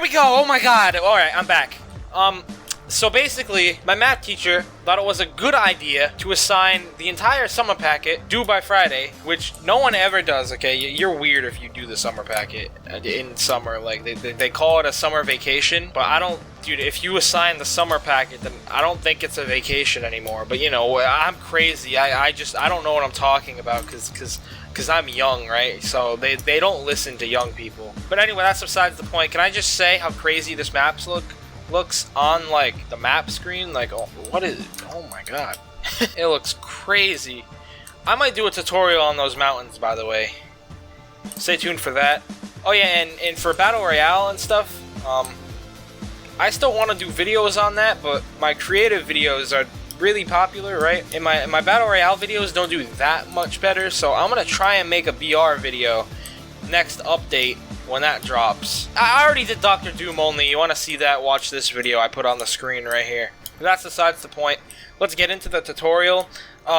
we go! Oh my god! Alright, I'm back. So basically, my math teacher thought it was a good idea to assign the entire summer packet due by Friday, which no one ever does, okay? You're weird if you do the summer packet in summer. Like, they call it a summer vacation, but I don't... Dude, if you assign the summer packet, then I don't think it's a vacation anymore. But, you know, I'm crazy. I don't know what I'm talking about because I'm young, right? So they don't listen to young people. But anyway, that's besides the point. Can I just say how crazy this map's looks on, like, the map screen? Like, oh, what is it? Oh my god. It looks crazy. I might do a tutorial on those mountains, by the way. Stay tuned for that. Oh yeah, and for Battle Royale and stuff, I still want to do videos on that, but my creative videos are really popular, right? And my Battle Royale videos don't do that much better, so I'm gonna try and make a BR video next update when that drops. I already did Dr. Doom only. You want to see that, watch this video I put on the screen right here. But that's besides the point. Let's get into the tutorial.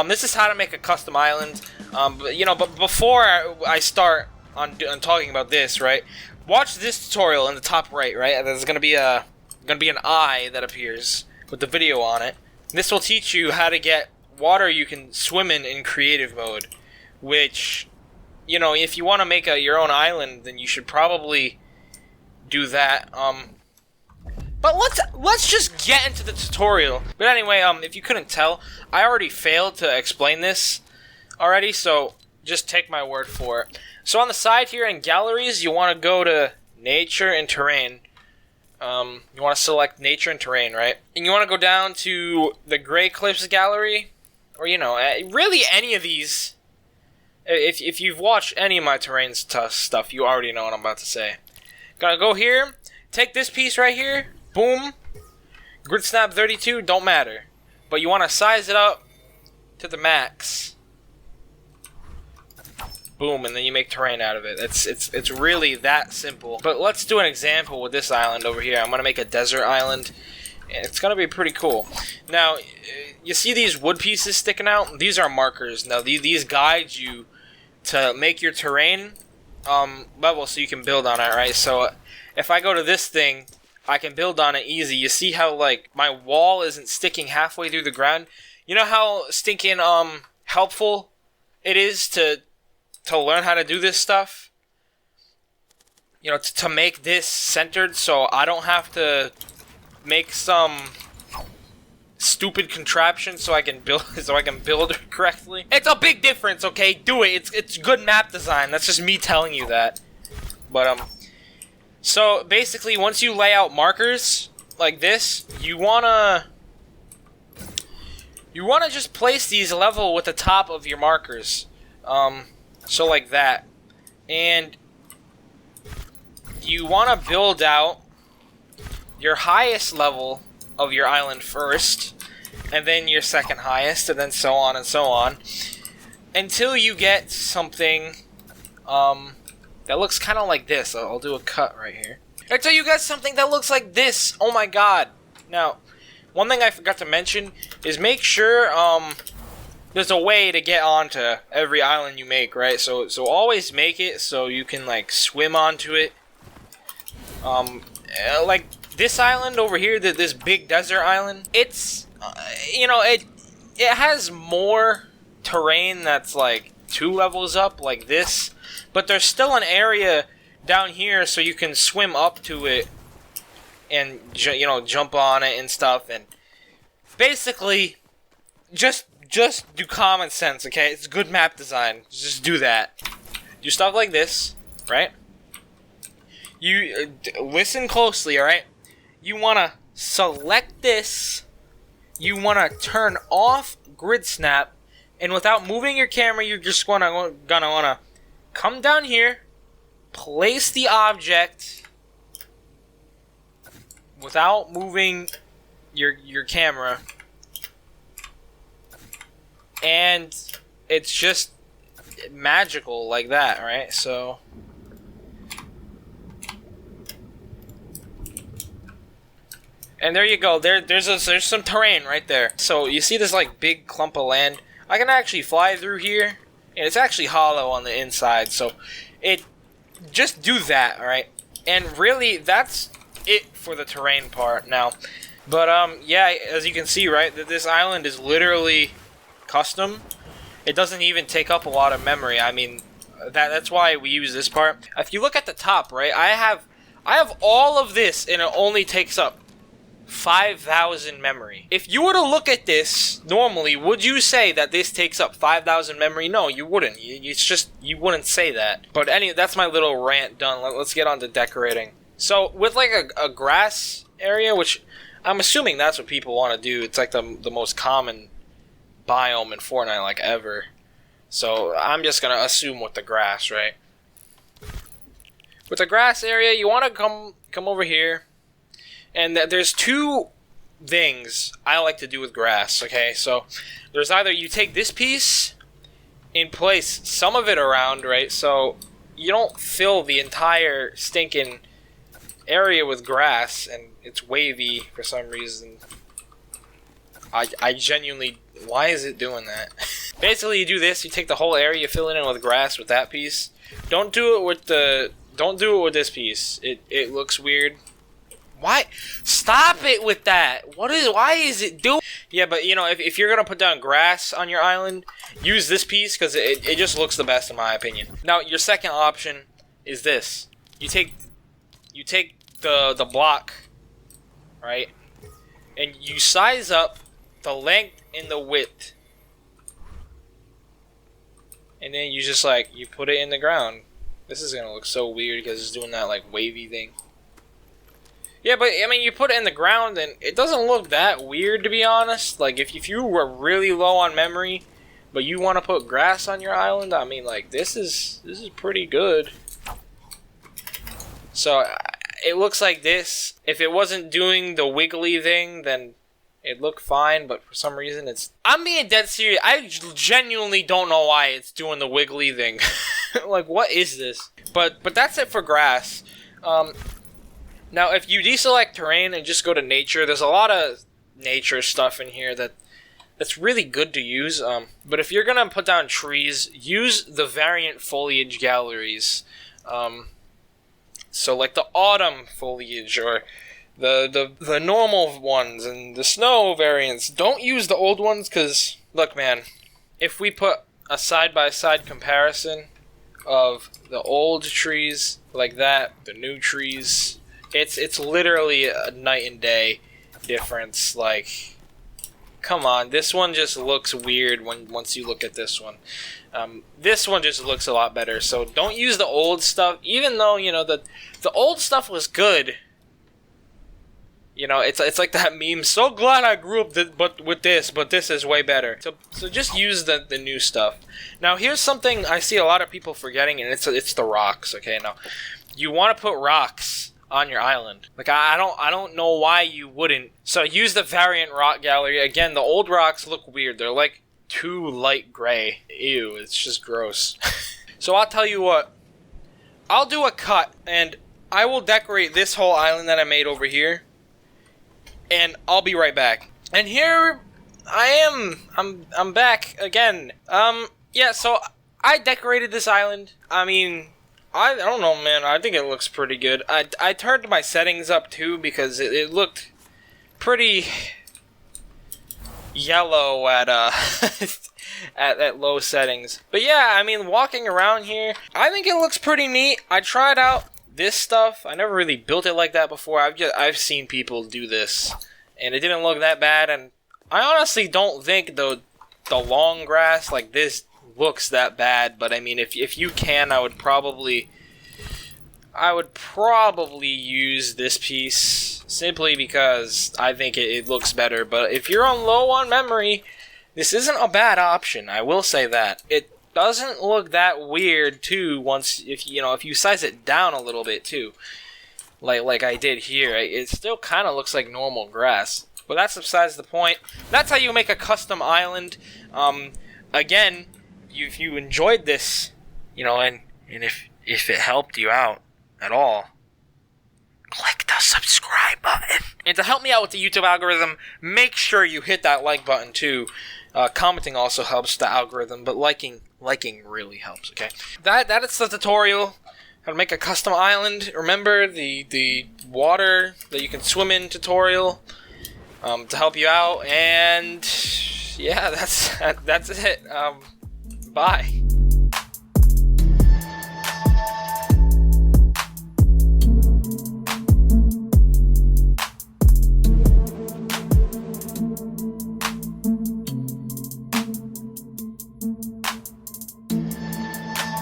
This is how to make a custom island. But before I start on talking about this, right? Watch this tutorial in the top right, right? There's gonna be an eye that appears with the video on it. This will teach you how to get water you can swim in creative mode, which, you know, if you want to make your own island, then you should probably do that. But let's just get into the tutorial. But anyway, if you couldn't tell, I already failed to explain this already, so just take my word for it. So on the side here in galleries, you want to go to nature and terrain. You want to select nature and terrain, right? And you want to go down to the Gray Cliffs gallery, or, you know, really any of these. If you've watched any of my terrain stuff, you already know what I'm about to say. Gonna go here, take this piece right here, boom, grid snap 32, don't matter. But you want to size it up to the max. Boom, and then you make terrain out of it. It's really that simple. But let's do an example with this island over here. I'm gonna make a desert island, and it's gonna be pretty cool. Now, you see these wood pieces sticking out? These are markers. Now, these guide you to make your terrain level so you can build on it, right? So if I go to this thing, I can build on it easy. You see how, like, my wall isn't sticking halfway through the ground? You know how stinking helpful it is to learn how to do this stuff? You know, to make this centered so I don't have to make some stupid contraption so I can build correctly. It's a big difference, okay? Do it. It's good map design. That's just me telling you that. But so basically, once you lay out markers like this, you wanna just place these level with the top of your markers. So like that. And you want to build out your highest level of your island first, and then your second highest, and then so on and so on, until you get something that looks kind of like this. I'll do a cut right here. Until you get something that looks like this. Oh my god. Now, one thing I forgot to mention is make sure there's a way to get onto every island you make, right? So always make it so you can, like, swim onto it. Like this island over here, this big desert island, it's, you know, it has more terrain that's like 2 levels up, like this, but there's still an area down here so you can swim up to it and, you know, jump on it and stuff. And basically, just do common sense, okay? It's good map design. Just do that. Do stuff like this, right? You listen closely, alright? You want to select this. You want to turn off grid snap, and without moving your camera, you're just gonna want to come down here, place the object without moving your camera, and it's just magical like that, right? So and there you go. There's some terrain right there. So you see this like big clump of land. I can actually fly through here, and it's actually hollow on the inside. So just do that, all right? And really, that's it for the terrain part now. But yeah, as you can see, right, that this island is literally custom. It doesn't even take up a lot of memory. I mean, that's why we use this part. If you look at the top, right, I have all of this, and it only takes up 5,000 memory. If you were to look at this normally, would you say that this takes up 5,000 memory? No, you wouldn't. It's just, you wouldn't say that. But anyway, that's my little rant done. Let's get on to decorating. So with like a grass area, which I'm assuming that's what people want to do. It's like the most common biome in Fortnite like ever. So I'm just gonna assume with the grass, right? With the grass area, you want to come over here, and there's two things I like to do with grass. Okay, so there's either you take this piece and place some of it around, right? So you don't fill the entire stinking area with grass and it's wavy for some reason. I genuinely, why is it doing that? Basically, you do this, you take the whole area, you fill it in with grass with that piece. Don't do it with this piece. It looks weird. Why? Stop it with that. Why is it doing? Yeah, but you know, if you're gonna put down grass on your island, use this piece because it just looks the best in my opinion. Now, your second option is this. You take the block, right? And you size up the length and the width. And then you just you put it in the ground. This is gonna look so weird because it's doing that like wavy thing. Yeah, but I mean, you put it in the ground and it doesn't look that weird, to be honest. Like if you were really low on memory, but you want to put grass on your island, I mean, like this is pretty good. So it looks like this. If it wasn't doing the wiggly thing, then it looked fine, but for some reason I'm being dead serious. I genuinely don't know why it's doing the wiggly thing. Like, what is this? But that's it for grass. Now, if you deselect terrain and just go to nature, there's a lot of nature stuff in here that's really good to use. But if you're gonna put down trees, use the variant foliage galleries. So like the autumn foliage or the normal ones and the snow variants. Don't use the old ones because, look man, if we put a side-by-side comparison of the old trees like that, the new trees, it's literally a night and day difference. Like, come on, this one just looks weird once you look at this one. This one just looks a lot better. So don't use the old stuff, even though, you know, the old stuff was good. You know, it's like that meme, so glad I grew up but this is way better. So just use the new stuff. Now, here's something I see a lot of people forgetting, and it's the rocks, okay? Now, you want to put rocks on your island. Like, I don't know why you wouldn't. So use the variant rock gallery. Again, the old rocks look weird. They're like too light gray. Ew, it's just gross. So I'll tell you what. I'll do a cut, and I will decorate this whole island that I made over here. And I'll be right back. And here I am. I'm back again. Yeah, so I decorated this island. I mean, I don't know, man. I think it looks pretty good. I turned my settings up too because it looked pretty yellow at at low settings. But yeah, I mean, walking around here, I think it looks pretty neat. I tried out this stuff. I never really built it like that before. I've seen people do this, and it didn't look that bad. And I honestly don't think the long grass like this looks that bad. But I mean, if you can, I would probably use this piece simply because I think it looks better. But if you're low on memory, this isn't a bad option. I will say that it doesn't look that weird too. If you size it down a little bit too, like I did here, it still kind of looks like normal grass. But that's besides the point. That's how you make a custom island. Again, if you enjoyed this, you know, and if it helped you out at all, click the subscribe button. And to help me out with the YouTube algorithm, make sure you hit that like button too. Commenting also helps the algorithm, but liking really helps, okay? That is the tutorial. how to make a custom island. Remember the water that you can swim in tutorial to help you out. And yeah, that's it. Bye.